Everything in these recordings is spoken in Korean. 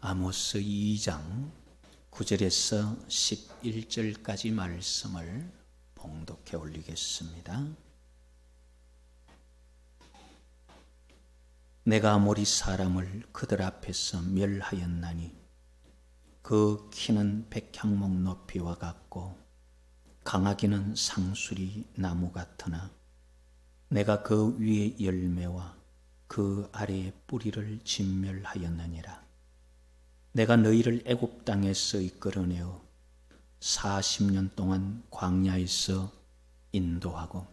아모스 2장 9절에서 11절까지 말씀을 봉독해 올리겠습니다. 내가 아모리 사람을 그들 앞에서 멸하였나니 그 키는 백향목 높이와 같고 강하기는 상수리 나무 같으나 내가 그 위에 열매와 그 아래의 뿌리를 진멸하였느니라. 내가 너희를 애굽 땅에서 이끌어내어 40년 동안 광야에서 인도하고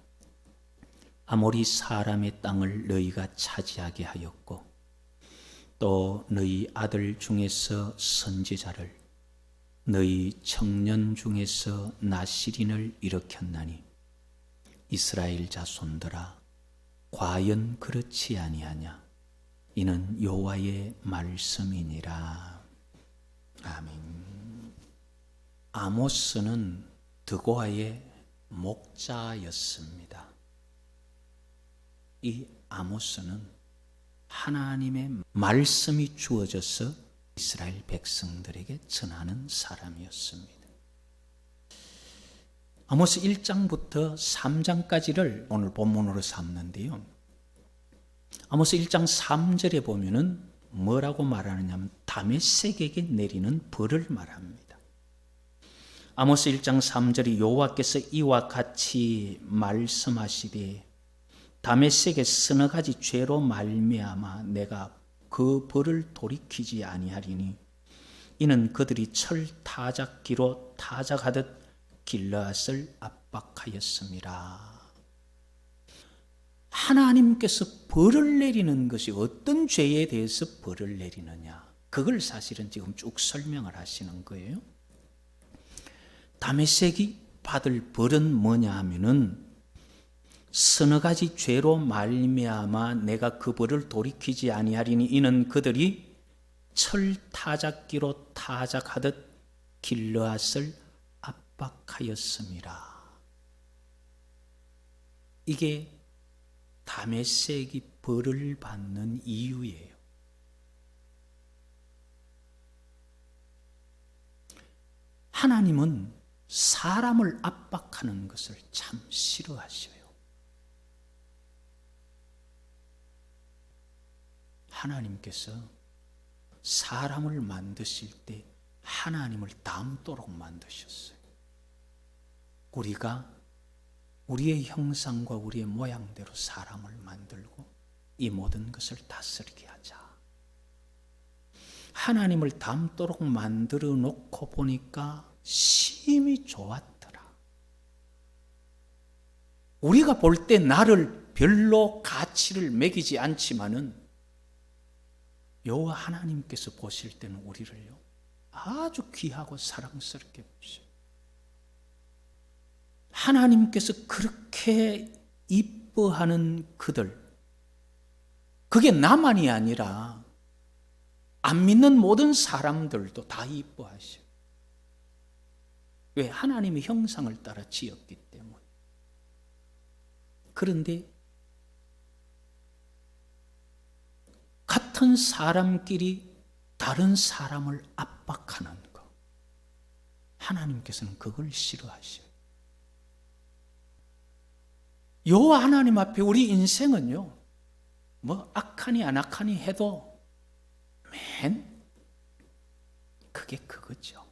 아모리 사람의 땅을 너희가 차지하게 하였고 또 너희 아들 중에서 선지자를 너희 청년 중에서 나시린을 일으켰나니 이스라엘 자손들아 과연 그렇지 아니하냐. 이는 여호와의 말씀이니라. 아멘. 아모스는 드고아의 목자였습니다. 이 아모스는 하나님의 말씀이 주어져서 이스라엘 백성들에게 전하는 사람이었습니다. 아모스 1장부터 3장까지를 오늘 본문으로 삼는데요. 아모스 1장 3절에 보면은 뭐라고 말하느냐면 다메섹에게 내리는 벌을 말합니다. 아모스 1장 3절이 여호와께서 이와 같이 말씀하시되 다메섹의 서너 가지 죄로 말미암아 내가 그 벌을 돌이키지 아니하리니 이는 그들이 철 타작기로 타작하듯 길르앗을 압박하였습니다. 하나님께서 벌을 내리는 것이 어떤 죄에 대해서 벌을 내리느냐, 그걸 사실은 지금 쭉 설명을 하시는 거예요. 다메섹이 받을 벌은 뭐냐 하면은 서너 가지 죄로 말미암아 내가 그 벌을 돌이키지 아니하리니 이는 그들이 철 타작기로 타작하듯 길르앗을 압박하였습니다. 이게 다메섹이 벌을 받는 이유예요. 하나님은 사람을 압박하는 것을 참 싫어하셔요. 하나님께서 사람을 만드실 때 하나님을 닮도록 만드셨어요. 우리가 우리의 형상과 우리의 모양대로 사람을 만들고 이 모든 것을 다스리게 하자. 하나님을 닮도록 만들어 놓고 보니까 심히 좋았더라. 우리가 볼 때 나를 별로 가치를 매기지 않지만은 여호와 하나님께서 보실 때는 우리를요 아주 귀하고 사랑스럽게 보셔요. 하나님께서 그렇게 이뻐하는 그들, 그게 나만이 아니라 안 믿는 모든 사람들도 다 이뻐하셔요. 왜? 하나님의 형상을 따라 지었기 때문에. 그런데 같은 사람끼리 다른 사람을 압박하는 것, 하나님께서는 그걸 싫어하셔요. 여호와 하나님 앞에 우리 인생은요, 뭐 악하니 안 악하니 해도 맨 그게 그거죠.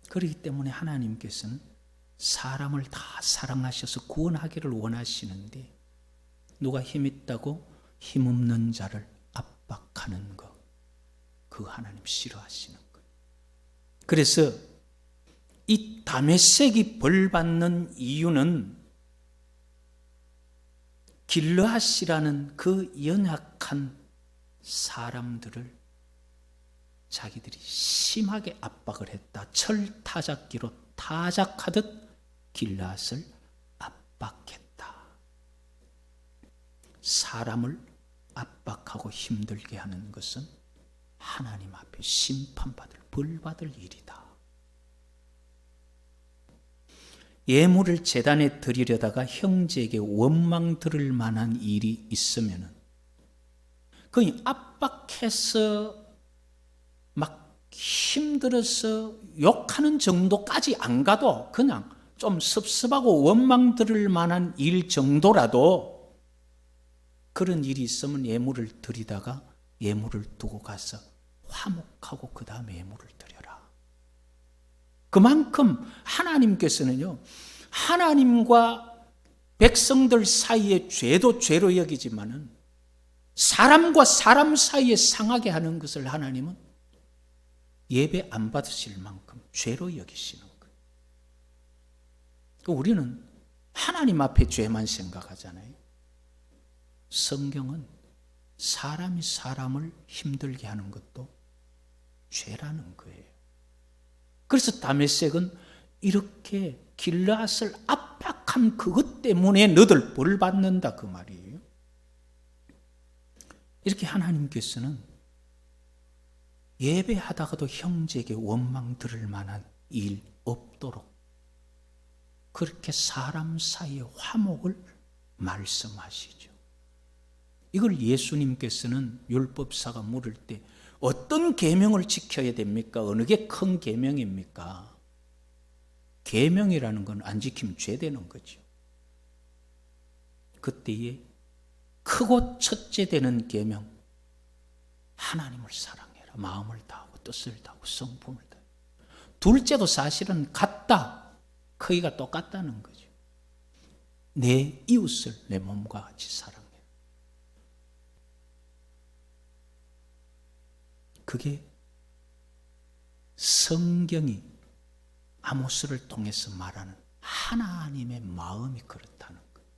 그렇기 때문에 하나님께서는 사람을 다 사랑하셔서 구원하기를 원하시는데 누가 힘 있다고 힘없는 자를 압박하는 것, 그 하나님 싫어하시는 거예요. 그래서 이 다메섹이 벌 받는 이유는 길르앗이라는 그 연약한 사람들을 자기들이 심하게 압박을 했다. 철 타작기로 타작하듯 길르앗을 압박했다. 사람을 압박하고 힘들게 하는 것은 하나님 앞에 심판받을 벌받을 일이다. 예물을 제단에 드리려다가 형제에게 원망 들을 만한 일이 있으면 그 압박해서 막 힘들어서 욕하는 정도까지 안 가도 그냥 좀 섭섭하고 원망 들을 만한 일 정도라도 그런 일이 있으면 예물을 드리다가 예물을 두고 가서 화목하고 그 다음에 예물을 드려라. 그만큼 하나님께서는요, 하나님과 백성들 사이의 죄도 죄로 여기지만은 사람과 사람 사이에 상하게 하는 것을 하나님은 예배 안 받으실 만큼 죄로 여기시는 거예요. 우리는 하나님 앞에 죄만 생각하잖아요. 성경은 사람이 사람을 힘들게 하는 것도 죄라는 거예요. 그래서 다메섹은 이렇게 길르앗을 압박한 그것 때문에 너들 벌 받는다 그 말이에요. 이렇게 하나님께서는 예배하다가도 형제에게 원망 들을 만한 일 없도록 그렇게 사람 사이의 화목을 말씀하시죠. 이걸 예수님께서는 율법사가 물을 때 어떤 계명을 지켜야 됩니까? 어느 게 큰 계명입니까? 계명이라는 건 안 지키면 죄 되는 거죠. 그때에 크고 첫째 되는 계명, 하나님을 사랑해라. 마음을 다하고 뜻을 다하고 성품을 다하고. 둘째도 사실은 같다. 크기가 똑같다는 거죠. 내 이웃을 내 몸과 같이 사랑해. 그게 성경이 아모스를 통해서 말하는 하나님의 마음이 그렇다는 거예요.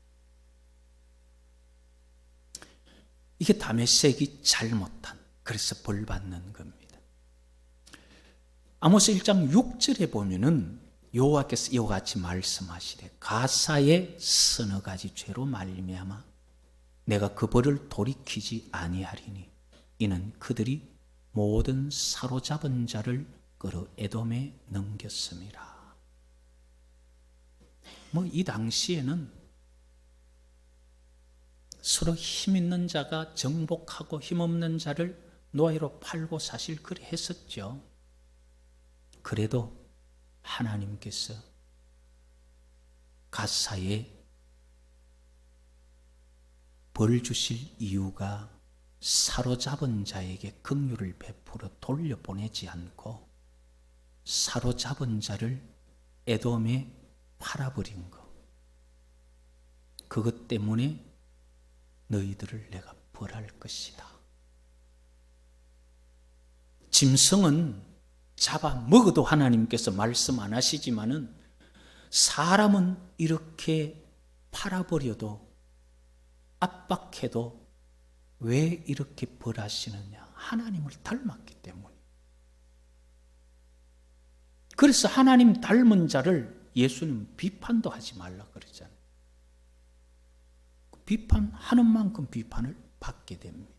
이게 다메섹이 잘못한, 그래서 벌 받는 겁니다. 아모스 1장 6절에 보면은 여호와께서 이와 같이 말씀하시되 가사의 서너 가지 죄로 말미암아 내가 그 벌을 돌이키지 아니하리니 이는 그들이 모든 사로잡은 자를 끌어 에돔에 넘겼음이라. 이 당시에는 서로 힘 있는 자가 정복하고 힘없는 자를 노예로 팔고 사실 그래 했었죠. 그래도 하나님께서 가사에 벌 주실 이유가 사로잡은 자에게 긍휼을 베풀어 돌려보내지 않고 사로잡은 자를 에돔에 팔아버린 것, 그것 때문에 너희들을 내가 벌할 것이다. 짐승은 잡아먹어도 하나님께서 말씀 안 하시지만은 사람은 이렇게 팔아버려도 압박해도 왜 이렇게 벌하시느냐? 하나님을 닮았기 때문에. 그래서 하나님 닮은 자를 예수님 비판도 하지 말라 그러잖아요. 비판하는 만큼 비판을 받게 됩니다.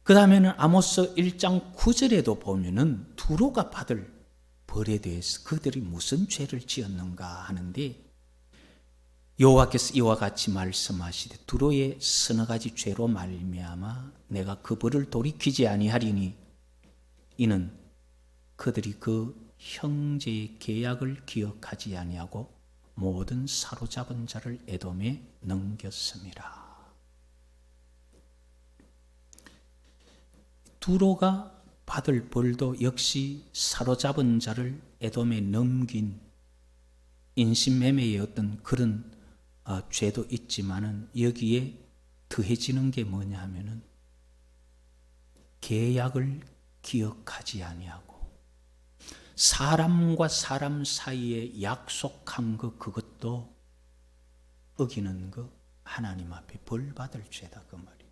그 다음에는 아모스 1장 9절에도 보면은 두로가 받을 벌에 대해서 그들이 무슨 죄를 지었는가 하는데 여호와께서 이와 같이 말씀하시되 두로의 서너 가지 죄로 말미암아 내가 그 벌을 돌이키지 아니하리니 이는 그들이 그 형제의 계약을 기억하지 아니하고 모든 사로잡은 자를 에돔에 넘겼음이라. 두로가 받을 벌도 역시 사로잡은 자를 에돔에 넘긴 인신매매의 어떤 그런 죄도 있지만은 여기에 더해지는 게 뭐냐 하면은 계약을 기억하지 아니하고 사람과 사람 사이에 약속한 것 그것도 어기는 거 하나님 앞에 벌 받을 죄다 그 말이에요.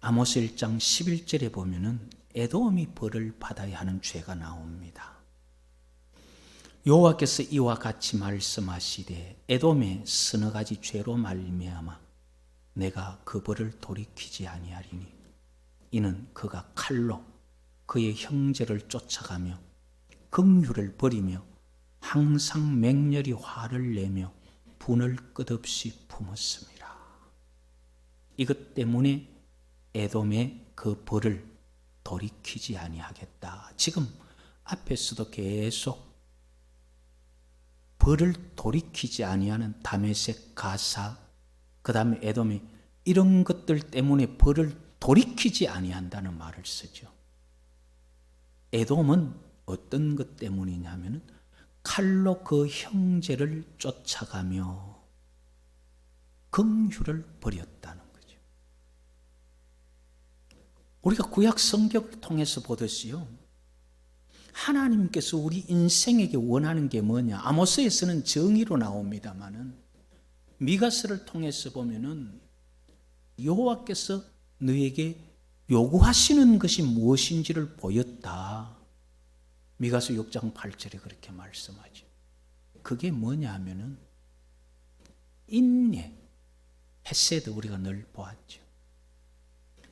아모스 1장 11절에 보면은 에돔이 벌을 받아야 하는 죄가 나옵니다. 여호와께서 이와 같이 말씀하시되 에돔의 서너 가지 죄로 말미암아 내가 그 벌을 돌이키지 아니하리니 이는 그가 칼로 그의 형제를 쫓아가며 긍휼을 버리며 항상 맹렬히 화를 내며 분을 끝없이 품었습니다. 이것 때문에 에돔의 그 벌을 돌이키지 아니하겠다. 지금 앞에서도 계속 벌을 돌이키지 아니하는 다메섹, 가사, 그 다음에 에돔이 이런 것들 때문에 벌을 돌이키지 아니한다는 말을 쓰죠. 에돔은 어떤 것 때문이냐면 칼로 그 형제를 쫓아가며 긍휼을 버렸다는 거죠. 우리가 구약 성경을 통해서 보듯이요, 하나님께서 우리 인생에게 원하는 게 뭐냐? 아모스에서는 정의로 나옵니다마는 미가서를 통해서 보면은 여호와께서 너에게 요구하시는 것이 무엇인지를 보였다. 미가서 6장 8절에 그렇게 말씀하죠. 그게 뭐냐 하면은 인내, 헤세드 우리가 늘 보았죠.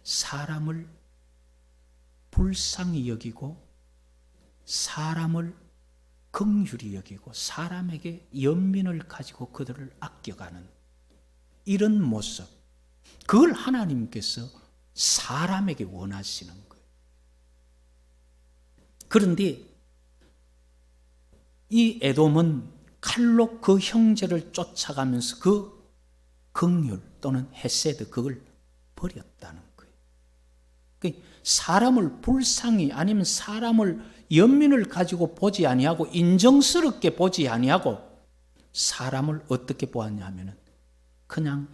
사람을 불쌍히 여기고 사람을 긍휼히 여기고 사람에게 연민을 가지고 그들을 아껴가는 이런 모습, 그걸 하나님께서 사람에게 원하시는 거예요. 그런데 이 에돔은 칼로 그 형제를 쫓아가면서 그 긍휼 또는 헤세드 그걸 버렸다는 거예요. 그러니까 사람을 불쌍히 아니면 사람을 연민을 가지고 보지 아니하고 인정스럽게 보지 아니하고 사람을 어떻게 보았냐 하면은 그냥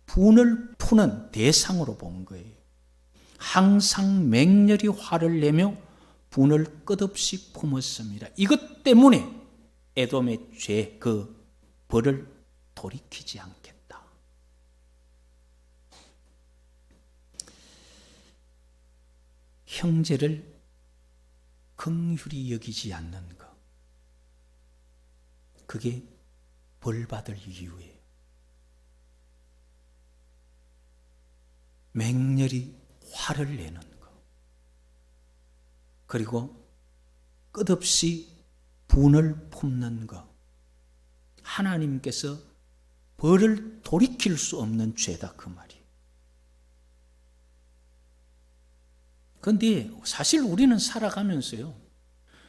분을 푸는 대상으로 본 거예요. 항상 맹렬히 화를 내며 분을 끝없이 품었습니다. 이것 때문에 에돔의 죄, 그 벌을 돌이키지 않겠다. 형제를 긍휼히 여기지 않는 것, 그게 벌받을 이유예요. 맹렬히 화를 내는 것, 그리고 끝없이 분을 품는 것, 하나님께서 벌을 돌이킬 수 없는 죄다 그 말이에요. 그런데 사실 우리는 살아가면서요,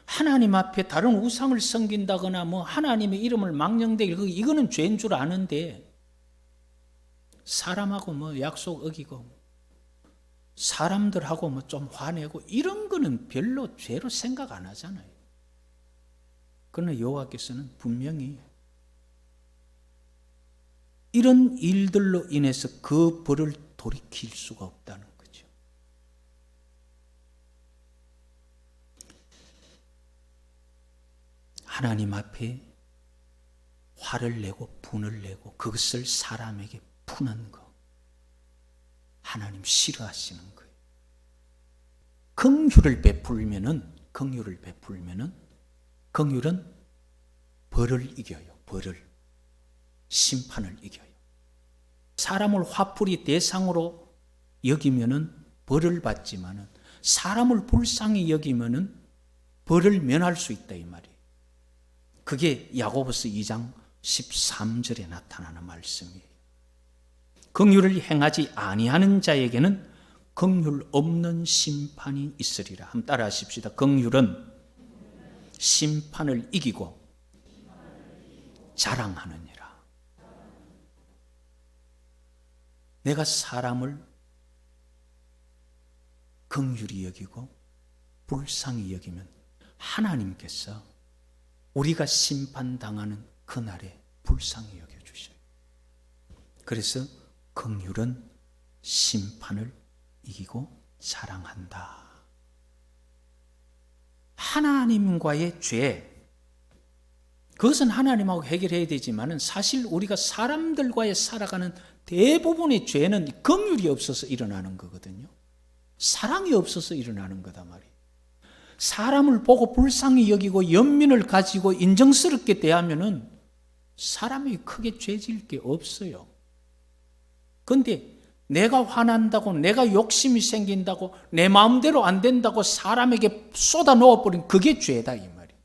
하나님 앞에 다른 우상을 섬긴다거나 뭐 하나님의 이름을 망령되게, 이거는 죄인 줄 아는데 사람하고 뭐 약속 어기고 사람들하고 뭐 좀 화내고 이런 거는 별로 죄로 생각 안 하잖아요. 그러나 여호와께서는 분명히 이런 일들로 인해서 그 벌을 돌이킬 수가 없다는 거죠. 하나님 앞에 화를 내고 분을 내고 그것을 사람에게 푸는 거, 하나님 싫어하시는 거예요. 긍휼을 베풀면은 긍휼은 벌을 이겨요. 벌을, 심판을 이겨요. 사람을 화풀이 대상으로 여기면은 벌을 받지만은 사람을 불쌍히 여기면은 벌을 면할 수 있다 이 말이에요. 그게 야고보서 2장 13절에 나타나는 말씀이에요. 긍휼을 행하지 아니하는 자에게는 긍휼 없는 심판이 있으리라. 한번 따라 하십시다. 긍휼은 심판을 이기고 자랑하느니라. 내가 사람을 긍휼히 여기고 불쌍히 여기면 하나님께서 우리가 심판당하는 그날에 불쌍히 여겨주셔요. 그래서 긍휼은 심판을 이기고 자랑한다. 하나님과의 죄, 그것은 하나님하고 해결해야 되지만 사실 우리가 사람들과의 살아가는 대부분의 죄는 긍휼이 없어서 일어나는 거거든요. 사랑이 없어서 일어나는 거다 말이에요. 사람을 보고 불쌍히 여기고 연민을 가지고 인정스럽게 대하면은 사람이 크게 죄질 게 없어요. 그런데 내가 화난다고, 내가 욕심이 생긴다고, 내 마음대로 안 된다고 사람에게 쏟아 넣어버린 그게 죄다 이 말이에요.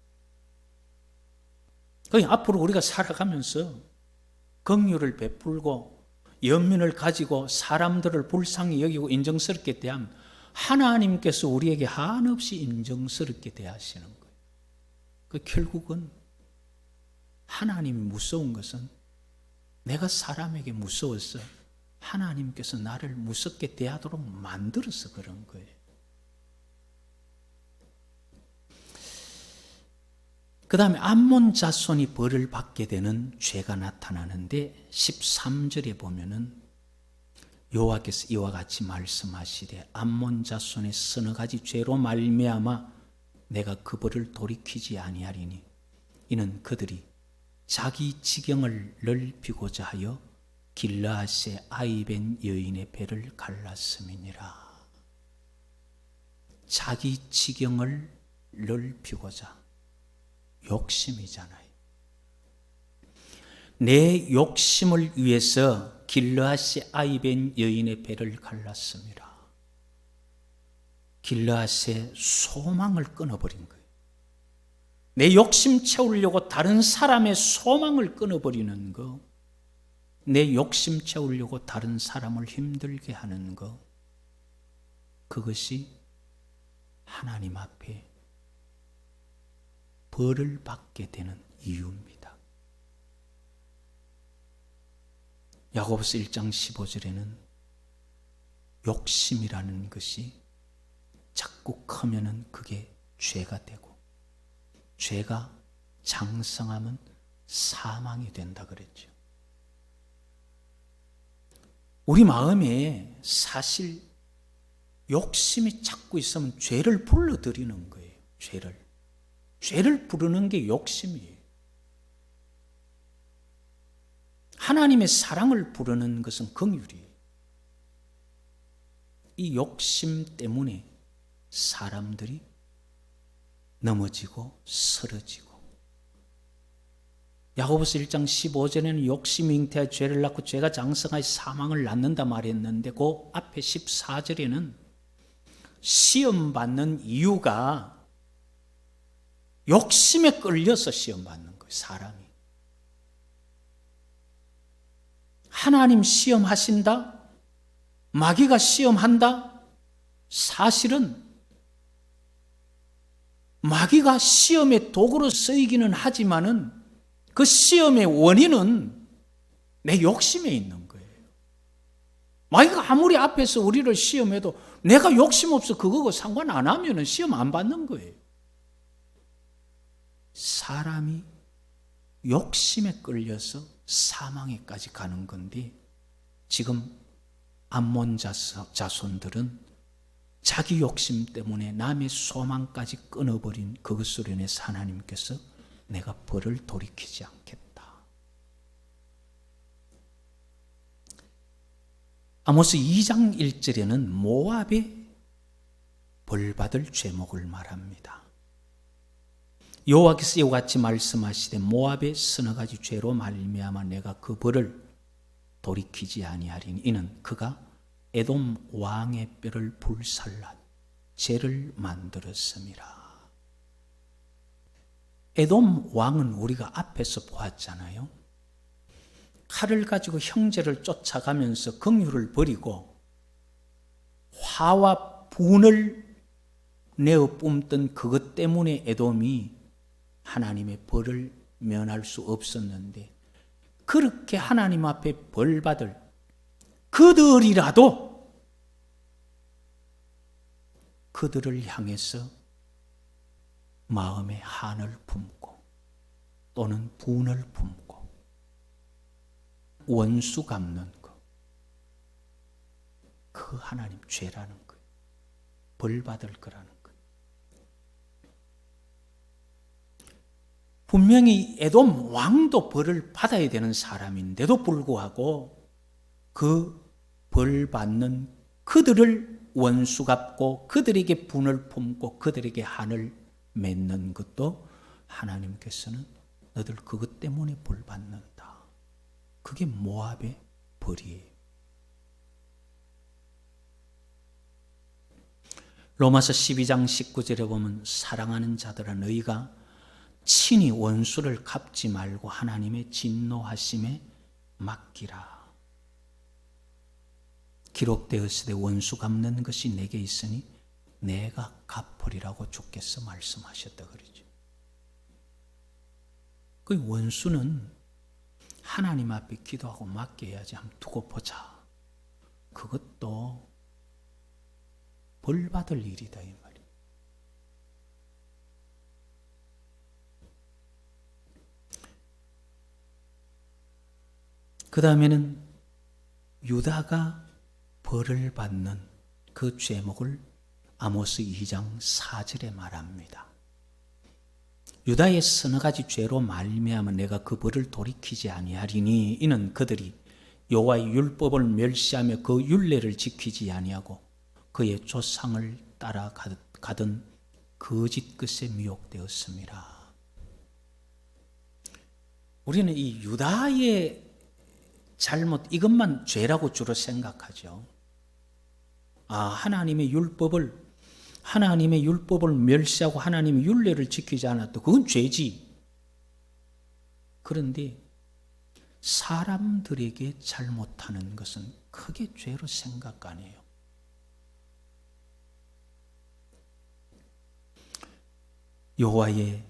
앞으로 우리가 살아가면서 긍휼을 베풀고 연민을 가지고 사람들을 불쌍히 여기고 인정스럽게 대하면 하나님께서 우리에게 한없이 인정스럽게 대하시는 거예요. 결국은 하나님이 무서운 것은 내가 사람에게 무서워서 하나님께서 나를 무섭게 대하도록 만들어서 그런 거예요. 그 다음에 암몬 자손이 벌을 받게 되는 죄가 나타나는데 13절에 보면은 여호와께서 이와 같이 말씀하시되 암몬 자손의 서너 가지 죄로 말미암아 내가 그 벌을 돌이키지 아니하리니 이는 그들이 자기 지경을 넓히고자 하여 길르앗의 아이벤 여인의 배를 갈랐음이니라. 자기 지경을 넓히고자, 욕심이잖아요. 내 욕심을 위해서 길르앗의 아이벤 여인의 배를 갈랐습니다. 길르앗의 소망을 끊어버린 거예요. 내 욕심 채우려고 다른 사람의 소망을 끊어버리는 거, 내 욕심 채우려고 다른 사람을 힘들게 하는 거, 그것이 하나님 앞에 벌을 받게 되는 이유입니다. 야고보서 1장 15절에는 욕심이라는 것이 자꾸 크면은 그게 죄가 되고 죄가 장성하면 사망이 된다 그랬죠. 우리 마음에 사실 욕심이 자꾸 있으면 죄를 불러들이는 거예요. 죄를 부르는 게 욕심이에요. 하나님의 사랑을 부르는 것은 긍휼이에요. 이 욕심 때문에 사람들이 넘어지고 쓰러지고, 야고보서 1장 15절에는 욕심이 잉태하여 죄를 낳고 죄가 장성하여 사망을 낳는다 말했는데 그 앞에 14절에는 시험받는 이유가 욕심에 끌려서 시험받는 거예요. 사람이 하나님 시험하신다? 마귀가 시험한다? 사실은 마귀가 시험의 도구로 쓰이기는 하지만은 그 시험의 원인은 내 욕심에 있는 거예요. 마귀가 아무리 앞에서 우리를 시험해도 내가 욕심 없어 그거고 상관 안 하면은 시험 안 받는 거예요. 사람이 욕심에 끌려서 사망에까지 가는 건데, 지금 암몬 자손들은 자기 욕심 때문에 남의 소망까지 끊어버린 그것으로 인해서 하나님께서 내가 벌을 돌이키지 않겠다. 아모스 2장 1절에는 모압의 벌받을 죄목을 말합니다. 여호와께서 이와 같이 말씀하시되 모압의 서너 가지 죄로 말미암아 내가 그 벌을 돌이키지 아니하리니 이는 그가 에돔 왕의 뼈를 불살라 죄를 만들었음이라. 에돔 왕은 우리가 앞에서 보았잖아요. 칼을 가지고 형제를 쫓아가면서 긍휼을 버리고 화와 분을 내어 뿜던 그것 때문에 에돔이 하나님의 벌을 면할 수 없었는데, 그렇게 하나님 앞에 벌 받을 그들이라도 그들을 향해서 마음에 한을 품고 또는 분을 품고 원수 갚는 것, 그 하나님 죄라는 거예요. 벌 받을 거라는 거예요. 분명히 에돔 왕도 벌을 받아야 되는 사람인데도 불구하고 그 벌 받는 그들을 원수 갚고 그들에게 분을 품고 그들에게 한을 맺는 것도 하나님께서는 너들 그것 때문에 벌 받는다. 그게 모압의 벌이에요. 로마서 12장 19절에 보면 사랑하는 자들아 너희가 친히 원수를 갚지 말고 하나님의 진노하심에 맡기라. 기록되었으되 원수 갚는 것이 내게 있으니 내가 갚으리라고 주께서 말씀하셨다 그러죠. 그 원수는 하나님 앞에 기도하고 맡겨야지. 한번 두고 보자. 그것도 벌 받을 일이다 이 말이에요. 그 다음에는 유다가 벌을 받는 그 죄목을 아모스 2장 4절에 말합니다. 유다의 서너 가지 죄로 말미암아 내가 그 벌을 돌이키지 아니하리니 이는 그들이 여호와의 율법을 멸시하며 그 율례를 지키지 아니하고 그의 조상을 따라가던 거짓 것에 미혹되었습니다. 우리는 이 유다의 잘못 이것만 죄라고 주로 생각하죠. 하나님의 율법을 멸시하고 하나님의 율례를 지키지 않았다. 그건 죄지. 그런데 사람들에게 잘못하는 것은 크게 죄로 생각 안 해요. 여호와의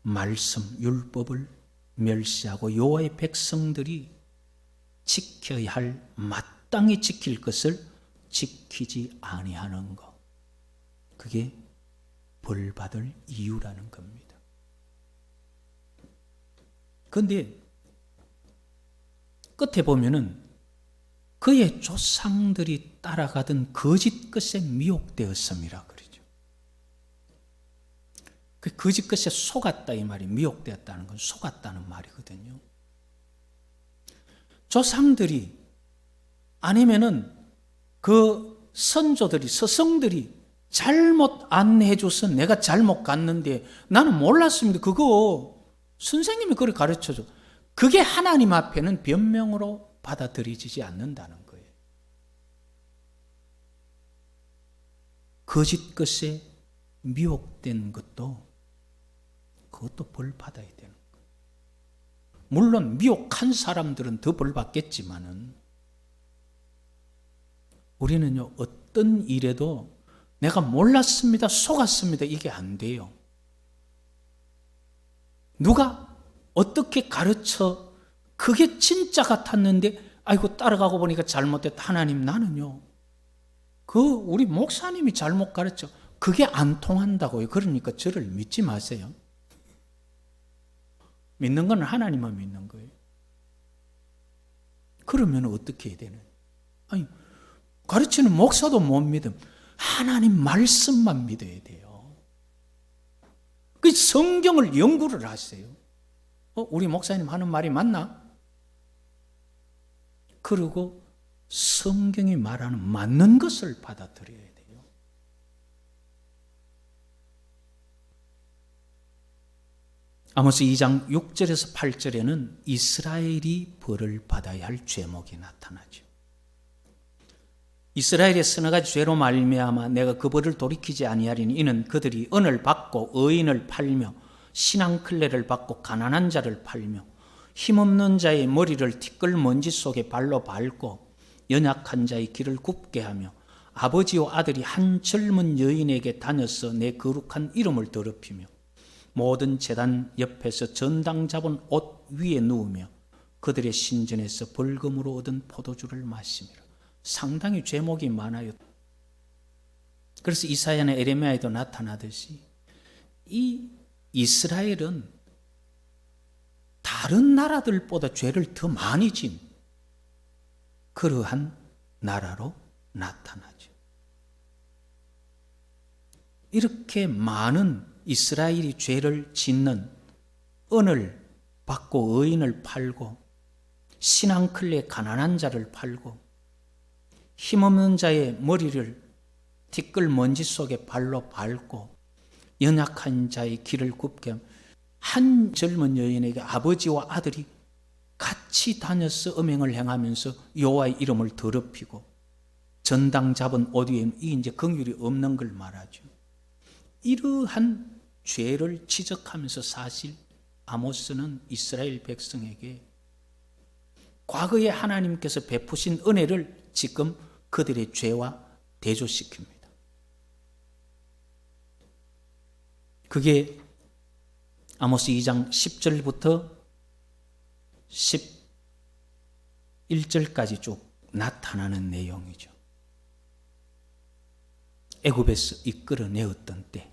말씀, 율법을 멸시하고 여호와의 백성들이 지켜야 할 마땅히 지킬 것을 지키지 아니하는 것. 그게 벌 받을 이유라는 겁니다. 그런데 끝에 보면은 그의 조상들이 따라가던 거짓 것에 미혹되었음이라 그러죠. 그 거짓 것에 속았다 이 말이 미혹되었다는 건 속았다는 말이거든요. 조상들이 아니면은 그 선조들이 스승들이 잘못 안내해줘서 내가 잘못 갔는데 나는 몰랐습니다. 그거 선생님이 그걸 가르쳐줘. 그게 하나님 앞에는 변명으로 받아들여지지 않는다는 거예요. 거짓 것에 미혹된 것도 그것도 벌 받아야 되는 거예요. 물론 미혹한 사람들은 더 벌 받겠지만은 우리는요 어떤 일에도 내가 몰랐습니다, 속았습니다 이게 안 돼요. 누가 어떻게 가르쳐 그게 진짜 같았는데 아이고 따라가고 보니까 잘못됐다. 하나님 나는요 우리 목사님이 잘못 가르쳐 그게 안 통한다고요. 그러니까 저를 믿지 마세요. 믿는 건 하나님만 믿는 거예요. 그러면 어떻게 해야 되는? 아니 가르치는 목사도 못 믿음. 하나님 말씀만 믿어야 돼요. 그 성경을 연구를 하세요. 우리 목사님 하는 말이 맞나? 그리고 성경이 말하는 맞는 것을 받아들여야 돼요. 아모스 2장 6절에서 8절에는 이스라엘이 벌을 받아야 할 죄목이 나타나죠. 이스라엘의 서너 가지 죄로 말미암아 내가 그 벌을 돌이키지 아니하리니 이는 그들이 은을 받고 의인을 팔며 신앙클레를 받고 가난한 자를 팔며 힘없는 자의 머리를 티끌 먼지 속에 발로 밟고 연약한 자의 길을 굽게 하며 아버지와 아들이 한 젊은 여인에게 다녀서 내 거룩한 이름을 더럽히며 모든 제단 옆에서 전당 잡은 옷 위에 누우며 그들의 신전에서 벌금으로 얻은 포도주를 마시미라. 상당히 죄목이 많아요. 그래서 이사야나 에레미야에도 나타나듯이 이 이스라엘은 다른 나라들보다 죄를 더 많이 진 그러한 나라로 나타나죠. 이렇게 많은 이스라엘이 죄를 짓는 은을 받고 의인을 팔고 신앙클레 가난한 자를 팔고 힘없는 자의 머리를 티끌 먼지 속에 발로 밟고 연약한 자의 길을 굽게 하며 한 젊은 여인에게 아버지와 아들이 같이 다녀서 음행을 행하면서 여호와의 이름을 더럽히고 전당 잡은 옷 위에 이 이제 긍휼이 없는 걸 말하죠. 이러한 죄를 지적하면서 사실 아모스는 이스라엘 백성에게 과거에 하나님께서 베푸신 은혜를 지금 그들의 죄와 대조시킵니다. 그게 아모스 2장 10절부터 11절까지 쭉 나타나는 내용이죠. 애굽에서 이끌어내었던 때,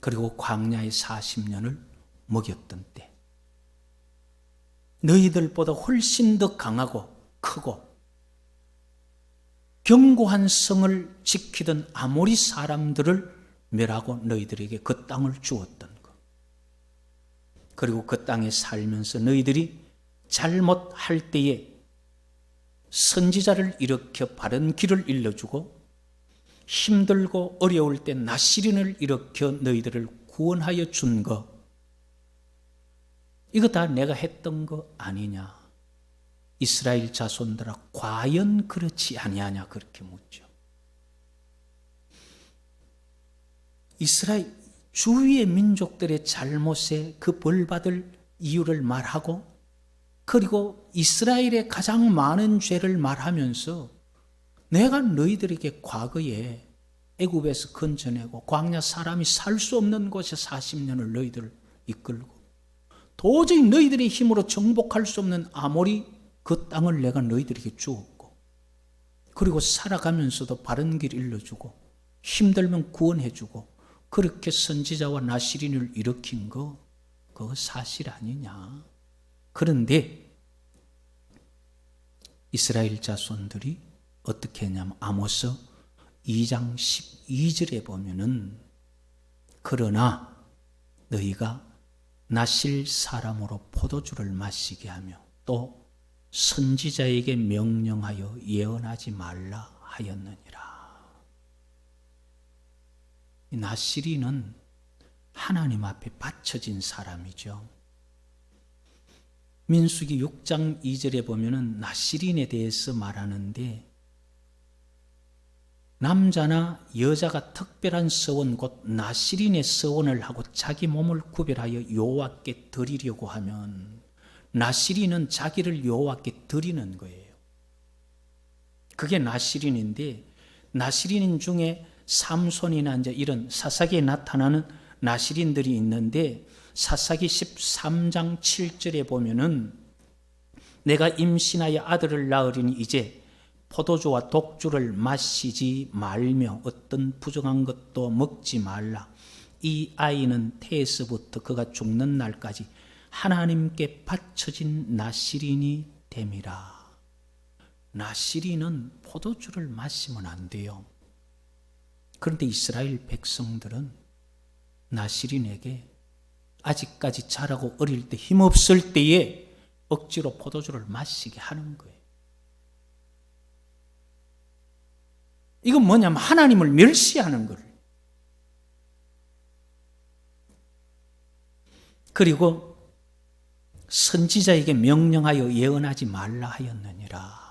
그리고 광야의 40년을 먹였던 때, 너희들보다 훨씬 더 강하고 크고 견고한 성을 지키던 아모리 사람들을 멸하고 너희들에게 그 땅을 주었던 것, 그리고 그 땅에 살면서 너희들이 잘못할 때에 선지자를 일으켜 바른 길을 일러주고 힘들고 어려울 때 나시린을 일으켜 너희들을 구원하여 준 것, 이거 다 내가 했던 거 아니냐? 이스라엘 자손들아, 과연 그렇지 아니하냐? 그렇게 묻죠. 이스라엘 주위의 민족들의 잘못에 그 벌받을 이유를 말하고, 그리고 이스라엘의 가장 많은 죄를 말하면서 내가 너희들에게 과거에 애굽에서 건져내고 광야 사람이 살 수 없는 곳에 40년을 너희들을 이끌고 도저히 너희들의 힘으로 정복할 수 없는 아모리 그 땅을 내가 너희들에게 주었고, 그리고 살아가면서도 바른 길 일러주고 힘들면 구원해주고 그렇게 선지자와 나시린을 일으킨 거, 그거 사실 아니냐? 그런데 이스라엘 자손들이 어떻게 했냐면 아모스 2장 12절에 보면은, 그러나 너희가 나실 사람으로 포도주를 마시게 하며 또 선지자에게 명령하여 예언하지 말라 하였느니라. 나시린은 하나님 앞에 바쳐진 사람이죠. 민수기 6장 2절에 보면은 나시린에 대해서 말하는데, 남자나 여자가 특별한 서원 곧 나시린의 서원을 하고 자기 몸을 구별하여 여호와께 드리려고 하면, 나시린은 자기를 여호와께 드리는 거예요. 그게 나시린인데, 나시린 중에 삼손이나 이제 이런 사사기에 나타나는 나시린들이 있는데, 사사기 13장 7절에 보면은 내가 임신하여 아들을 낳으리니 이제 포도주와 독주를 마시지 말며 어떤 부정한 것도 먹지 말라. 이 아이는 태에서부터 그가 죽는 날까지 하나님께 바쳐진 나시린이 됨이라. 나시린은 포도주를 마시면 안 돼요. 그런데 이스라엘 백성들은 나시린에게 아직까지 자라고 어릴 때 힘없을 때에 억지로 포도주를 마시게 하는 거예요. 이건 뭐냐면 하나님을 멸시하는 거예요. 그리고 선지자에게 명령하여 예언하지 말라 하였느니라.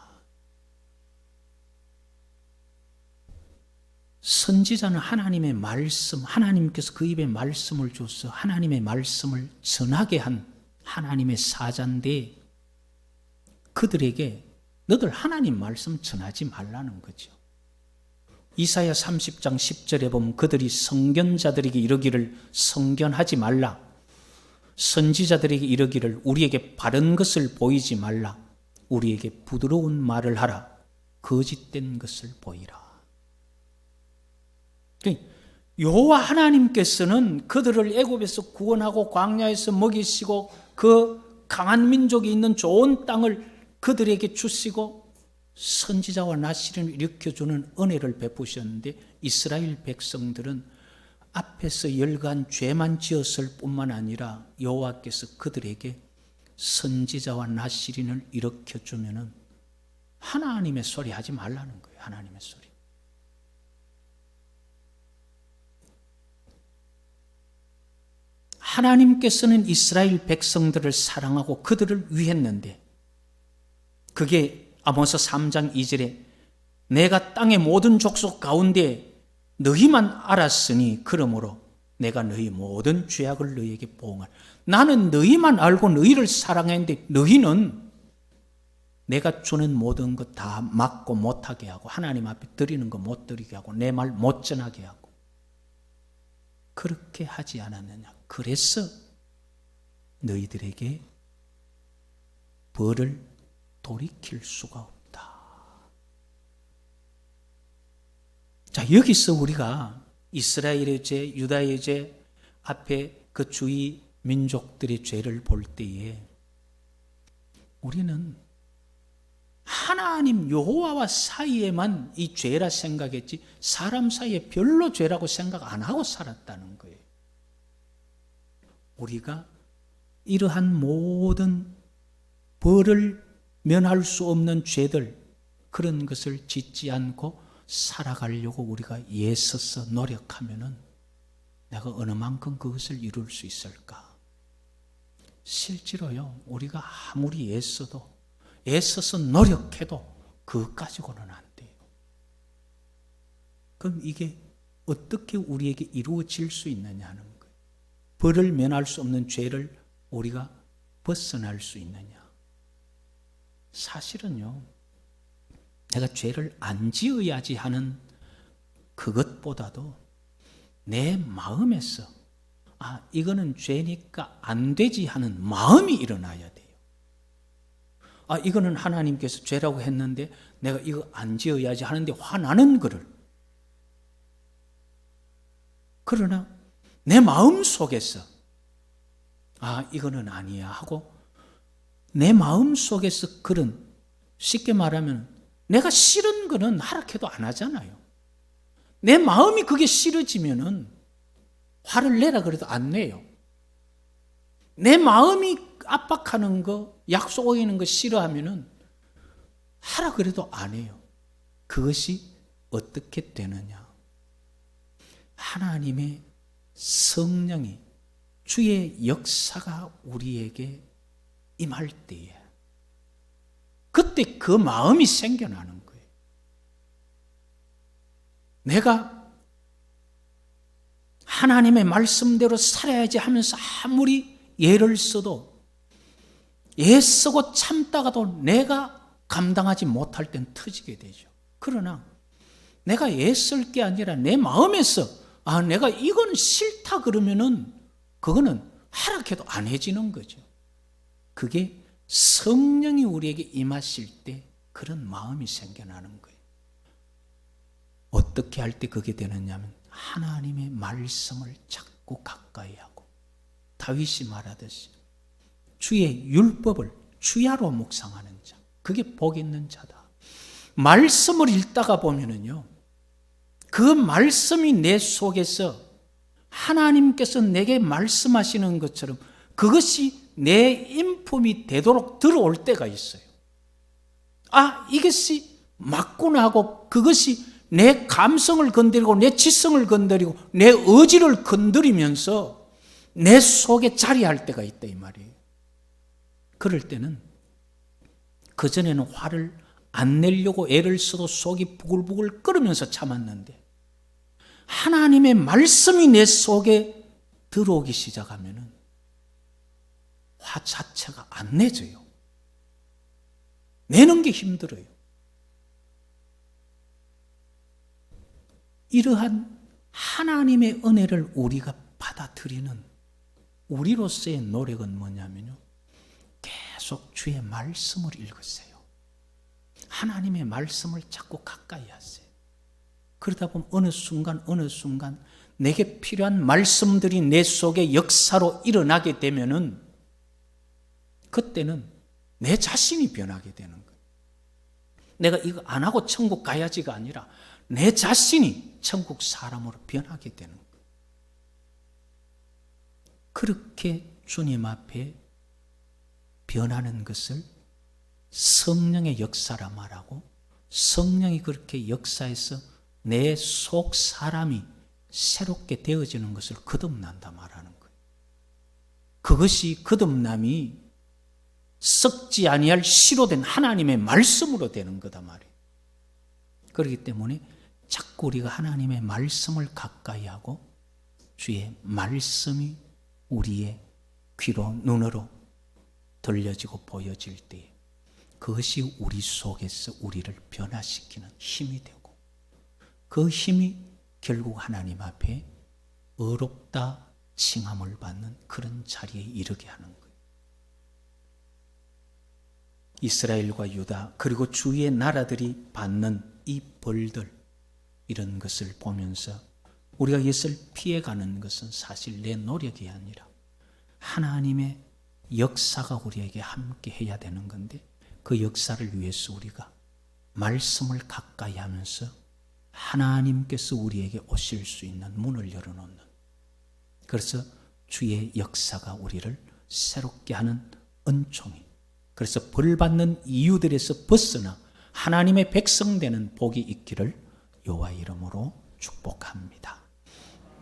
선지자는 하나님의 말씀, 하나님께서 그 입에 말씀을 줘서 하나님의 말씀을 전하게 한 하나님의 사자인데, 그들에게 너들 하나님 말씀 전하지 말라는 거죠. 이사야 30장 10절에 보면 그들이 선견자들에게 이르기를 선견하지 말라, 선지자들에게 이르기를 우리에게 바른 것을 보이지 말라, 우리에게 부드러운 말을 하라, 거짓된 것을 보이라. 여호와 하나님께서는 그들을 애굽에서 구원하고 광야에서 먹이시고 그 강한 민족이 있는 좋은 땅을 그들에게 주시고 선지자와 나시린을 일으켜주는 은혜를 베푸셨는데, 이스라엘 백성들은 앞에서 열간 죄만 지었을 뿐만 아니라 여호와께서 그들에게 선지자와 나시린을 일으켜주면은 하나님의 소리 하지 말라는 거예요. 하나님의 소리. 하나님께서는 이스라엘 백성들을 사랑하고 그들을 위했는데, 그게 아모스 3장 2절에 내가 땅의 모든 족속 가운데 너희만 알았으니 그러므로 내가 너희 모든 죄악을 너희에게 보응할. 나는 너희만 알고 너희를 사랑했는데 너희는 내가 주는 모든 것 다 막고 못하게 하고 하나님 앞에 드리는 거 못 드리게 하고 내 말 못 전하게 하고 그렇게 하지 않았느냐. 그래서 너희들에게 벌을 돌이킬 수가 없다. 자, 여기서 우리가 이스라엘의 죄, 유다의 죄 앞에 그 주위 민족들의 죄를 볼 때에 우리는 하나님 여호와와 사이에만 이 죄라 생각했지 사람 사이에 별로 죄라고 생각 안 하고 살았다는 거예요. 우리가 이러한 모든 벌을 면할 수 없는 죄들 그런 것을 짓지 않고 살아가려고 우리가 애써서 노력하면은 내가 어느 만큼 그것을 이룰 수 있을까? 실제로요, 우리가 아무리 애써서 노력해도 그것 가지고는 안 돼요. 그럼 이게 어떻게 우리에게 이루어질 수 있느냐 하는 거예요. 벌을 면할 수 없는 죄를 우리가 벗어날 수 있느냐? 사실은요, 내가 죄를 안 지어야지 하는 그것보다도 내 마음에서 이거는 죄니까 안 되지 하는 마음이 일어나야 돼요. 이거는 하나님께서 죄라고 했는데 내가 이거 안 지어야지 하는데 화나는 거를. 그러나 내 마음 속에서 이거는 아니야 하고 내 마음 속에서 그런, 쉽게 말하면 내가 싫은 거는 하락해도 안 하잖아요. 내 마음이 그게 싫어지면은 화를 내라 그래도 안 내요. 내 마음이 압박하는 거, 약속 어기는 거 싫어하면은 하라 그래도 안 해요. 그것이 어떻게 되느냐? 하나님의 성령이, 주의 역사가 우리에게 임할 때에 그때 그 마음이 생겨나는 거예요. 내가 하나님의 말씀대로 살아야지 하면서 아무리 애를 써도 애쓰고 참다가도 내가 감당하지 못할 땐 터지게 되죠. 그러나 내가 애쓸 게 아니라 내 마음에서 내가 이건 싫다 그러면은 그거는 하락해도 안 해지는 거죠. 그게 성령이 우리에게 임하실 때 그런 마음이 생겨나는 거예요. 어떻게 할 때 그게 되느냐면 하나님의 말씀을 자꾸 가까이 하고 다윗이 말하듯이 주의 율법을 주야로 묵상하는 자, 그게 복 있는 자다. 말씀을 읽다가 보면은요, 그 말씀이 내 속에서 하나님께서 내게 말씀하시는 것처럼 그것이 내 인품이 되도록 들어올 때가 있어요. 이것이 맞구나 하고 그것이 내 감성을 건드리고 내 지성을 건드리고 내 의지를 건드리면서 내 속에 자리할 때가 있다 이 말이에요. 그럴 때는 그전에는 화를 안 내려고 애를 써도 속이 부글부글 끓으면서 참았는데 하나님의 말씀이 내 속에 들어오기 시작하면은 화 자체가 안 내져요. 내는 게 힘들어요. 이러한 하나님의 은혜를 우리가 받아들이는 우리로서의 노력은 뭐냐면요, 계속 주의 말씀을 읽으세요. 하나님의 말씀을 자꾸 가까이 하세요. 그러다 보면 어느 순간 내게 필요한 말씀들이 내 속에 역사로 일어나게 되면은 그때는 내 자신이 변하게 되는 거예요. 내가 이거 안 하고 천국 가야지가 아니라 내 자신이 천국 사람으로 변하게 되는 거예요. 그렇게 주님 앞에 변하는 것을 성령의 역사라 말하고, 성령이 그렇게 역사해서 내 속 사람이 새롭게 되어지는 것을 거듭난다 말하는 거예요. 그것이 거듭남이 썩지 아니할 씨로 된 하나님의 말씀으로 되는 거다 말이에요. 그렇기 때문에 자꾸 우리가 하나님의 말씀을 가까이 하고 주의 말씀이 우리의 귀로 눈으로 들려지고 보여질 때 그것이 우리 속에서 우리를 변화시키는 힘이 되고 그 힘이 결국 하나님 앞에 의롭다 칭함을 받는 그런 자리에 이르게 하는 거예요. 이스라엘과 유다 그리고 주위의 나라들이 받는 이 벌들 이런 것을 보면서 우리가 이것을 피해가는 것은 사실 내 노력이 아니라 하나님의 역사가 우리에게 함께 해야 되는 건데 그 역사를 위해서 우리가 말씀을 가까이 하면서 하나님께서 우리에게 오실 수 있는 문을 열어놓는, 그래서 주의 역사가 우리를 새롭게 하는 은총이, 그래서 벌받는 이유들에서 벗어나 하나님의 백성 되는 복이 있기를 여호와 이름으로 축복합니다.